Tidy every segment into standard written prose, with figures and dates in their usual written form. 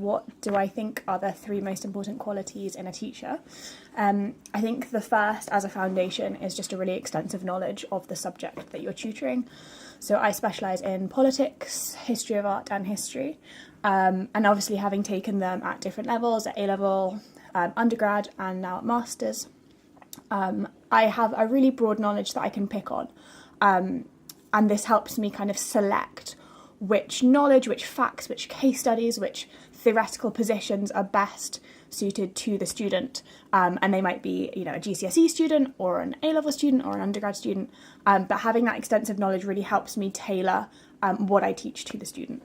what do I think are the three most important qualities in a teacher? I think the first, as a foundation, is just a really extensive knowledge of the subject that you're tutoring. So I specialise in politics, history of art and history, and obviously having taken them at different levels, at A-level, undergrad and now at masters, I have a really broad knowledge that I can pick on, and this helps me kind of select which knowledge, which facts, which case studies, which theoretical positions are best suited to the student, and they might be, a GCSE student or an A-level student or an undergrad student, but having that extensive knowledge really helps me tailor what I teach to the student.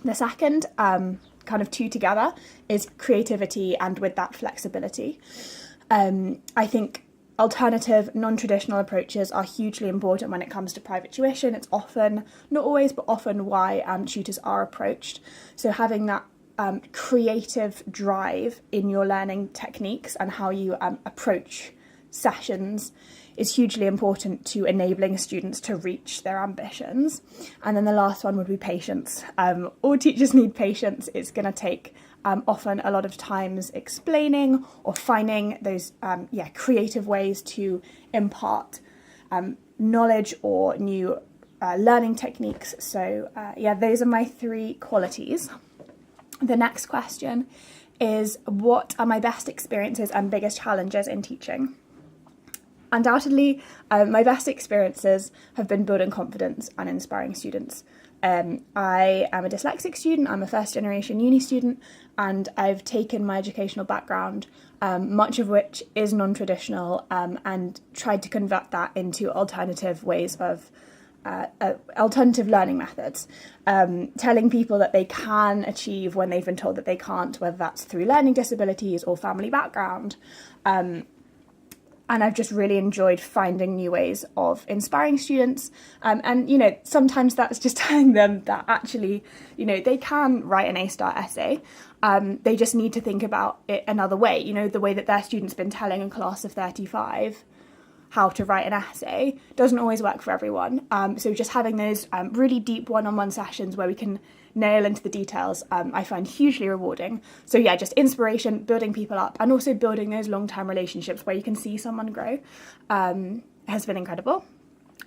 The second, kind of two together, is creativity and with that flexibility. I think alternative, non-traditional approaches are hugely important when it comes to private tuition. It's often, not always, but often why tutors are approached. So having that creative drive in your learning techniques and how you approach sessions is hugely important to enabling students to reach their ambitions. And then the last one would be patience. All teachers need patience. It's going to take often a lot of times explaining or finding those creative ways to impart knowledge or new learning techniques. So those are my three qualities. The next question is, what are my best experiences and biggest challenges in teaching? Undoubtedly, my best experiences have been building confidence and inspiring students. I am a dyslexic student, I'm a first generation uni student, and I've taken my educational background, much of which is non-traditional, and tried to convert that into alternative ways of alternative learning methods, telling people that they can achieve when they've been told that they can't, whether that's through learning disabilities or family background. And I've just really enjoyed finding new ways of inspiring students. And, sometimes that's just telling them that actually, they can write an A-star essay. They just need to think about it another way, the way that their student's been telling a class of 35 how to write an essay doesn't always work for everyone. So just having those really deep one-on-one sessions where we can nail into the details, I find hugely rewarding. So just inspiration, building people up, and also building those long-term relationships where you can see someone grow has been incredible.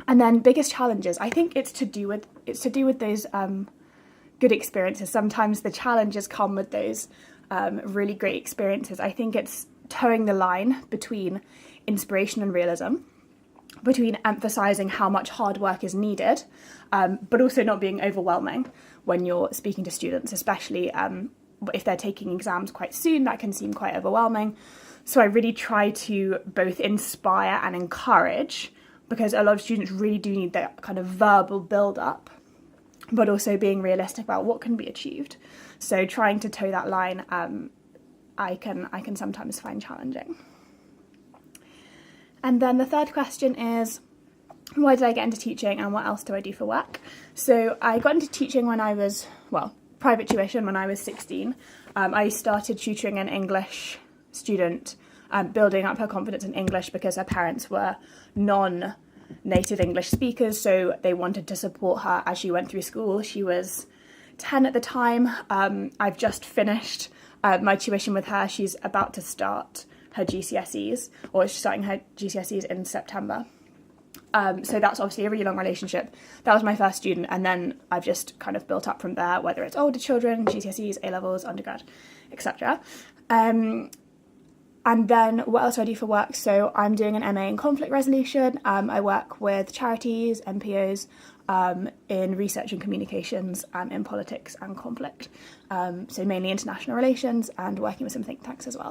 And then biggest challenges, I think it's to do with those good experiences. Sometimes the challenges come with those really great experiences. I think it's towing the line between inspiration and realism, between emphasising how much hard work is needed, but also not being overwhelming when you're speaking to students, especially if they're taking exams quite soon. That can seem quite overwhelming. So I really try to both inspire and encourage, because a lot of students really do need that kind of verbal build-up, but also being realistic about what can be achieved. So trying to toe that line, I can sometimes find challenging. And then the third question is, why did I get into teaching and what else do I do for work? So I got into teaching when I was, private tuition when I was 16. I started tutoring an English student, building up her confidence in English because her parents were non-native English speakers, so they wanted to support her as she went through school. She was 10 at the time. I've just finished my tuition with her. She's about to start her GCSEs, or she's starting her GCSEs in September. So that's obviously a really long relationship. That was my first student, and then I've just kind of built up from there, whether it's older children, GCSEs, A-levels, undergrad, etc. And then what else do I do for work? So I'm doing an MA in conflict resolution. I work with charities, NPOs, in research and communications, in politics and conflict. So mainly international relations, and working with some think tanks as well.